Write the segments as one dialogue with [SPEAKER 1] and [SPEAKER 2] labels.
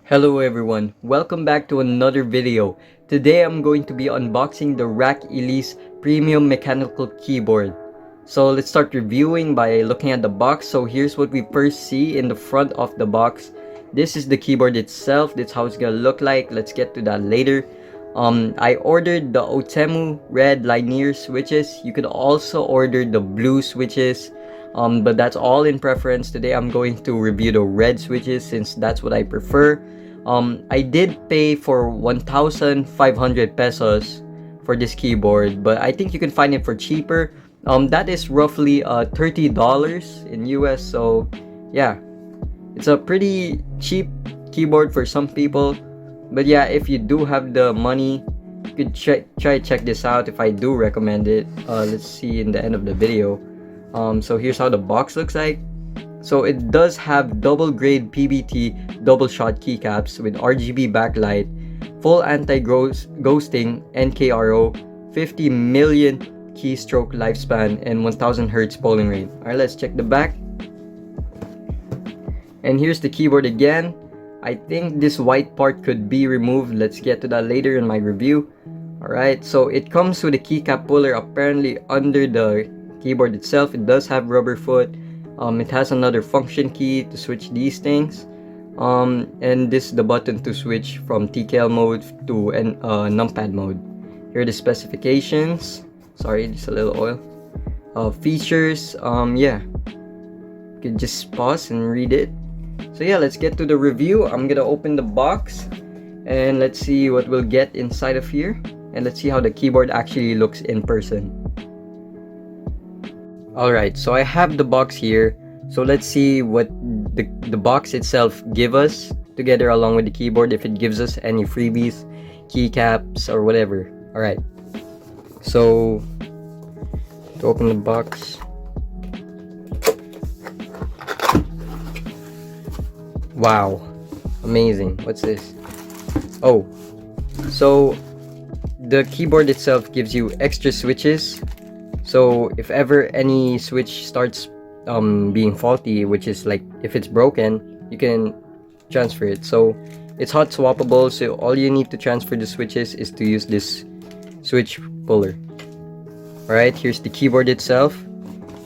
[SPEAKER 1] Hello everyone, welcome back to another video. Today I'm going to be unboxing the RAKK ILIS Premium Mechanical Keyboard. So let's start reviewing by looking at the box. So here's what we first see in the front of the box. This is the keyboard itself. That's how it's gonna look like. Let's get to that later. I ordered the Otemu red linear switches. You could also order the blue switches. But that's all in preference. Today I'm going to review the red switches since that's what I prefer. I did pay for 1,500 pesos for this keyboard, but I think you can find it for cheaper. That is roughly $30 in US, so yeah, it's a pretty cheap keyboard for some people. But yeah, if you do have the money, you could try check this out. If I do recommend it, let's see in the end of the video. So here's how the box looks like. So it does have double grade PBT double shot keycaps with RGB backlight, full anti-ghosting NKRO, 50 million keystroke lifespan, and 1000 Hz polling rate. Alright, let's check the back. And here's the keyboard again. I think this white part could be removed. Let's get to that later in my review. Alright, so it comes with a keycap puller apparently under the keyboard itself. It does have rubber foot. It has another function key to switch these things. And this is the button to switch from TKL mode to Numpad mode. Here are the specifications. Sorry, just a little oil. Features, yeah. You can just pause and read it. So yeah, let's get to the review. I'm gonna open the box and let's see what we'll get inside of here. And let's see how the keyboard actually looks in person. Alright, so I have the box here. So let's see what the box itself give us together along with the keyboard, if it gives us any freebies, keycaps, or whatever. Alright, so to open the box, wow, amazing. What's this? Oh, so the keyboard itself gives you extra switches. So if ever any switch starts being faulty, which is like if it's broken, you can transfer it. So it's hot swappable, so all you need to transfer the switches is to use this switch puller. Alright, here's the keyboard itself.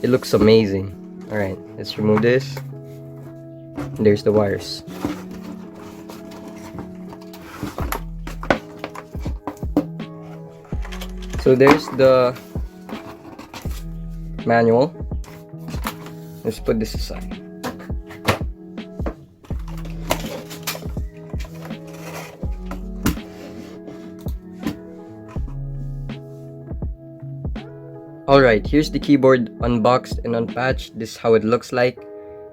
[SPEAKER 1] It looks amazing. Alright, let's remove this. And there's the wires. So there's the manual. Let's put this aside. Alright, here's the keyboard unboxed and unpatched. This is how it looks like.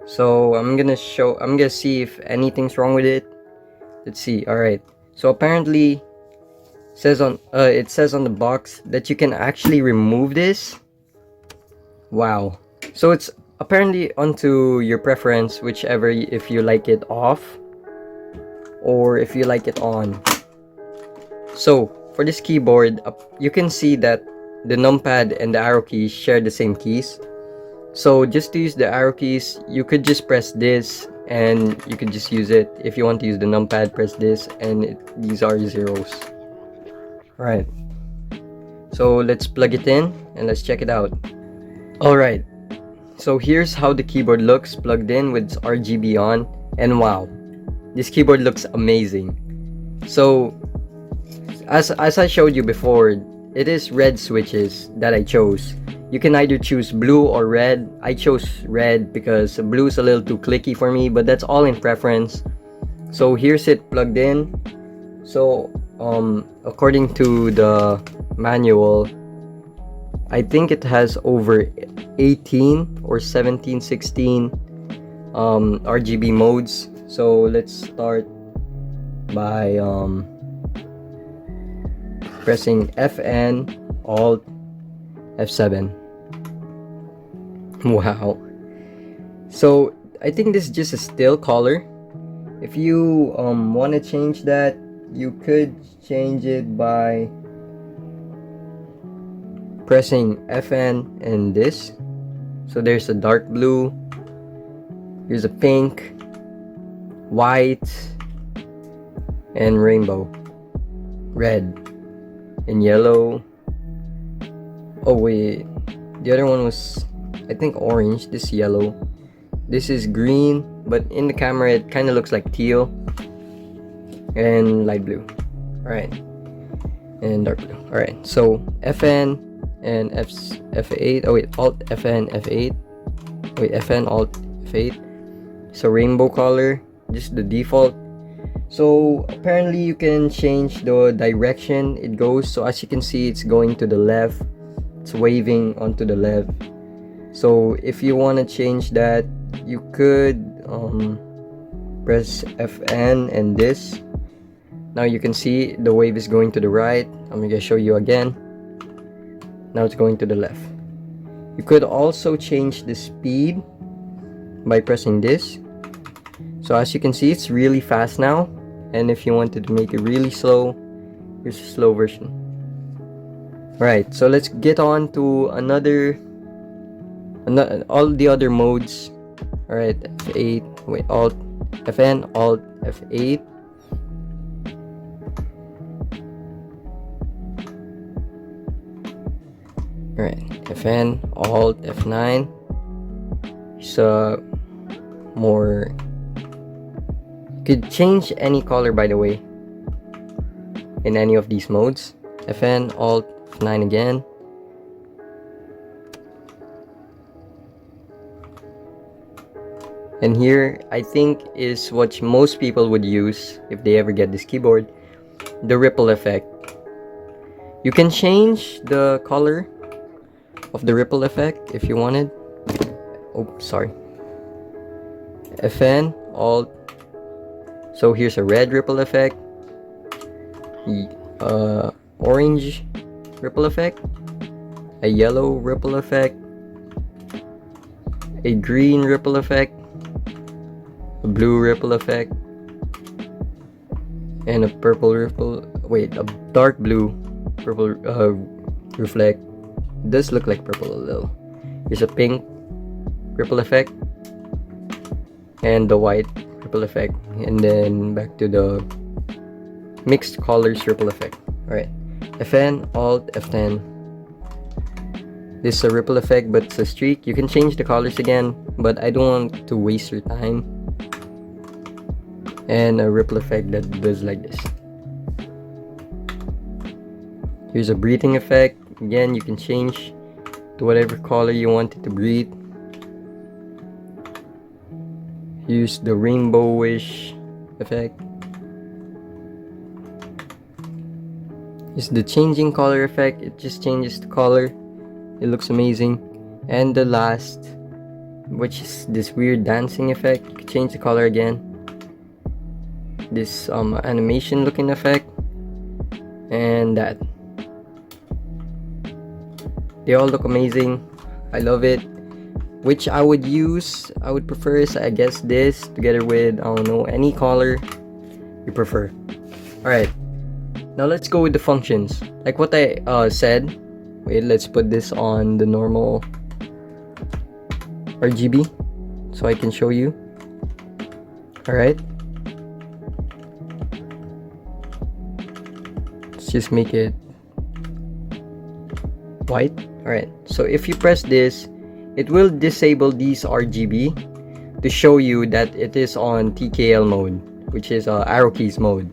[SPEAKER 1] So I'm gonna see if anything's wrong with it. Let's see. Alright, so apparently it says on the box that you can actually remove this. Wow. So it's apparently onto your preference, whichever, if you like it off or if you like it on. So for this keyboard, you can see that the numpad and the arrow keys share the same keys. So just to use the arrow keys, you could just press this and you could just use it. If you want to use the numpad, press this and these are zeros. Alright, so let's plug it in and let's check it out. Alright, so here's how the keyboard looks plugged in with RGB on, and wow, this keyboard looks amazing. So as I showed you before, it is red switches that I chose. You can either choose blue or red. I chose red because blue is a little too clicky for me, but that's all in preference. So here's it plugged in. So according to the manual, I think it has over 18 or 17, 16 RGB modes. So let's start by pressing FN, Alt, F7. Wow. So I think this is just a still color. If you want to change that, you could change it by pressing FN and this. So there's a dark blue, here's a pink, white, and rainbow, red, and yellow. Oh wait, the other one was, I think, orange. This yellow. This is green, but in the camera it kind of looks like teal, and light blue. Alright, and dark blue. Alright, so FN and F8. Oh wait, Alt FN F8. Wait, FN Alt F8. So rainbow color, just the default. So apparently you can change the direction it goes. So as you can see, it's going to the left. It's waving onto the left. So if you want to change that, you could press FN and this. Now you can see the wave is going to the right. I'm gonna show you again. Now it's going to the left. You could also change the speed by pressing this. So as you can see, it's really fast now. And if you wanted to make it really slow, here's a slow version. Alright, so let's get on to all the other modes. Alright, F8, wait, Alt, FN, Alt, F8. Alright, FN, Alt, F9. It's more. You could change any color, by the way, in any of these modes. FN, Alt, F9 again. And here, I think, is what most people would use if they ever get this keyboard, the ripple effect. You can change the color of the ripple effect if you wanted. Oh, sorry. FN, Alt. So here's a red ripple effect, orange ripple effect, a yellow ripple effect, a green ripple effect, a blue ripple effect, and a purple ripple. Wait, a dark blue purple reflect. It does look like purple a little. Here's a pink ripple effect, and the white ripple effect, and then back to the mixed colors ripple effect. Alright, FN, Alt, F10. This is a ripple effect, but it's a streak. You can change the colors again, but I don't want to waste your time. And a ripple effect that does like this. Here's a breathing effect. Again, you can change to whatever color you want it to breathe. Here's the rainbowish effect. Here's the changing color effect. It just changes the color. It looks amazing. And the last, which is this weird dancing effect. You can change the color again. This animation looking effect. And that. They all look amazing. I love it. Which I would prefer is, I guess, this together with, I don't know, any color you prefer. Alright, now let's go with the functions. Like what I said. Wait, let's put this on the normal RGB so I can show you. Alright, let's just make it white. Alright, so if you press this, it will disable these RGB to show you that it is on TKL mode, which is arrow keys mode.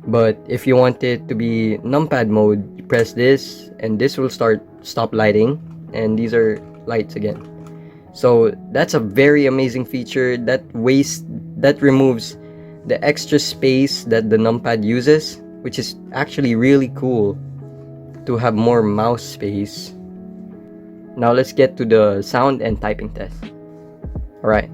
[SPEAKER 1] But if you want it to be numpad mode, you press this and this will stop lighting, and these are lights again. So that's a very amazing feature that removes the extra space that the numpad uses, which is actually really cool to have more mouse space. Now let's get to the sound and typing test. Alright.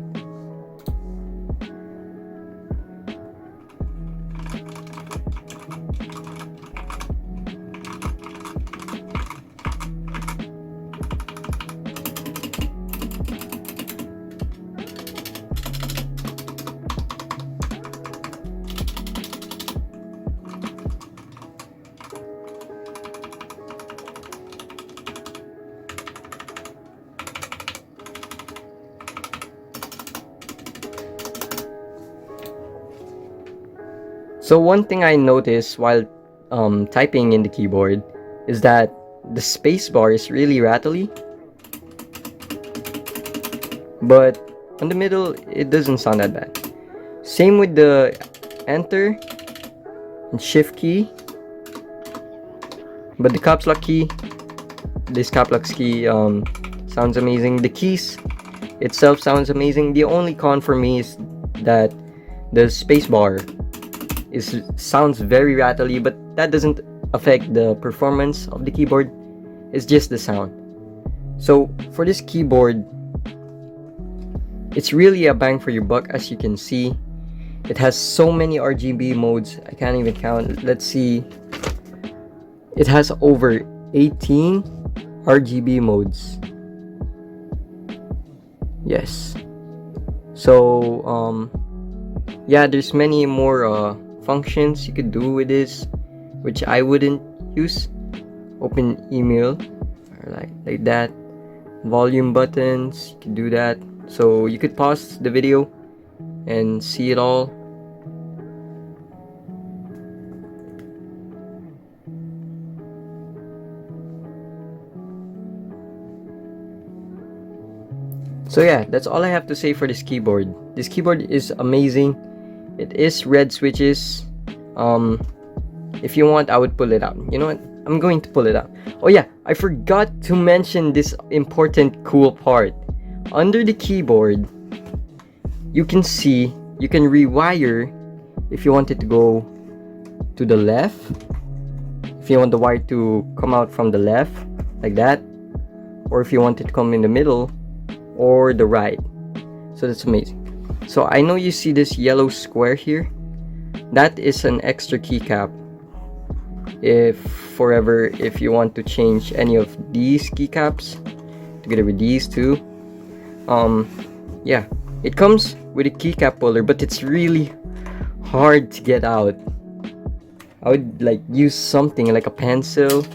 [SPEAKER 1] So one thing I noticed while typing in the keyboard is that the spacebar is really rattly, but on the middle it doesn't sound that bad. Same with the enter and shift key, but the caps lock key, this caps lock key sounds amazing. The keys itself sounds amazing. The only con for me is that the spacebar sounds very rattly, but that doesn't affect the performance of the keyboard. It's just the sound. So for this keyboard, it's really a bang for your buck. As you can see, it has so many RGB modes, I can't even count. Let's see, it has over 18 RGB modes. Yes. So yeah, there's many more functions you could do with this, which I wouldn't use. Open email, or like that. Volume buttons, you can do that. So you could pause the video and see it all. So yeah, that's all I have to say for this keyboard. This keyboard is amazing. It is red switches. If you want, I would pull it out. You know what? I'm going to pull it out. Oh yeah, I forgot to mention this important cool part. Under the keyboard, you can see, you can rewire if you want it to go to the left. If you want the wire to come out from the left, like that. Or if you want it to come in the middle, or the right. So that's amazing. So I know you see this yellow square here. That is an extra keycap. If you want to change any of these keycaps together with these two, yeah, it comes with a keycap puller, but it's really hard to get out. I would like use something like a pencil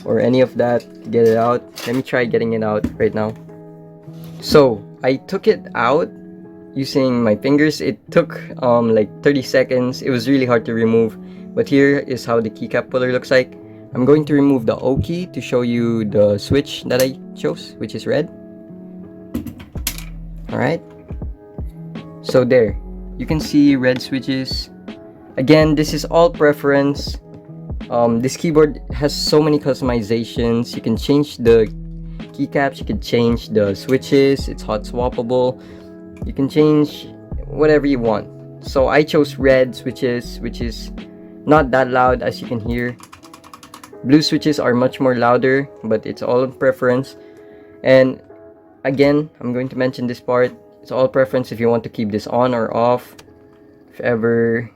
[SPEAKER 1] or any of that to get it out. Let me try getting it out right now. So I took it out using my fingers. It took like 30 seconds. It was really hard to remove, but here is how the keycap puller looks like. I'm going to remove the O key to show you the switch that I chose, which is red. Alright, so there, you can see red switches. Again, this is all preference. This keyboard has so many customizations. You can change the keycaps, you can change the switches, it's hot swappable, you can change whatever you want. So I chose red switches, which is not that loud, as you can hear. Blue switches are much more louder, but it's all preference. And again, I'm going to mention this part, it's all preference if you want to keep this on or off, if ever,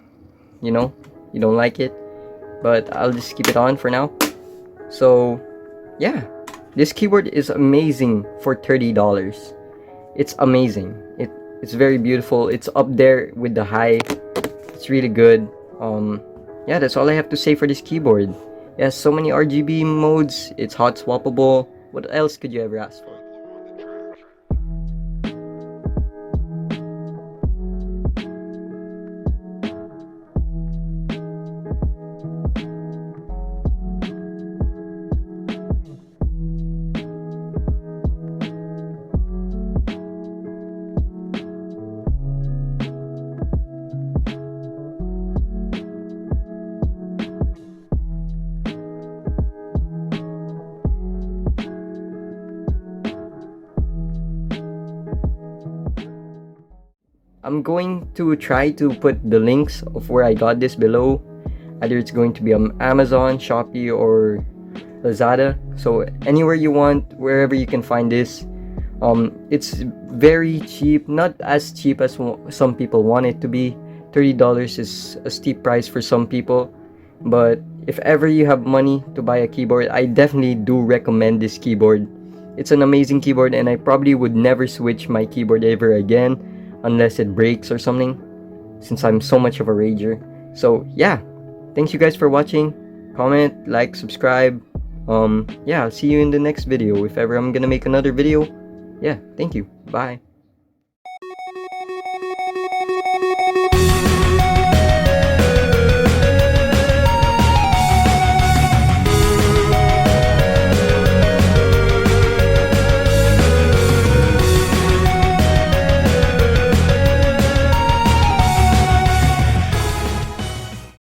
[SPEAKER 1] you know, you don't like it. But I'll just keep it on for now. So yeah, this keyboard is amazing for $30. It's amazing. It's very beautiful. It's up there with the high. It's really good. Yeah, that's all I have to say for this keyboard. It has so many RGB modes. It's hot swappable. What else could you ever ask for? I'm going to try to put the links of where I got this below. Either it's going to be on Amazon, Shopee, or Lazada. So anywhere you want, wherever you can find this. It's very cheap, not as cheap as some people want it to be. $30 is a steep price for some people, but if ever you have money to buy a keyboard, I definitely do recommend this keyboard. It's an amazing keyboard, and I probably would never switch my keyboard ever again unless it breaks or something, since I'm so much of a rager. So yeah, thanks you guys for watching. Comment, like, subscribe. Yeah, I'll see you in the next video if ever I'm gonna make another video. Yeah, thank you. Bye.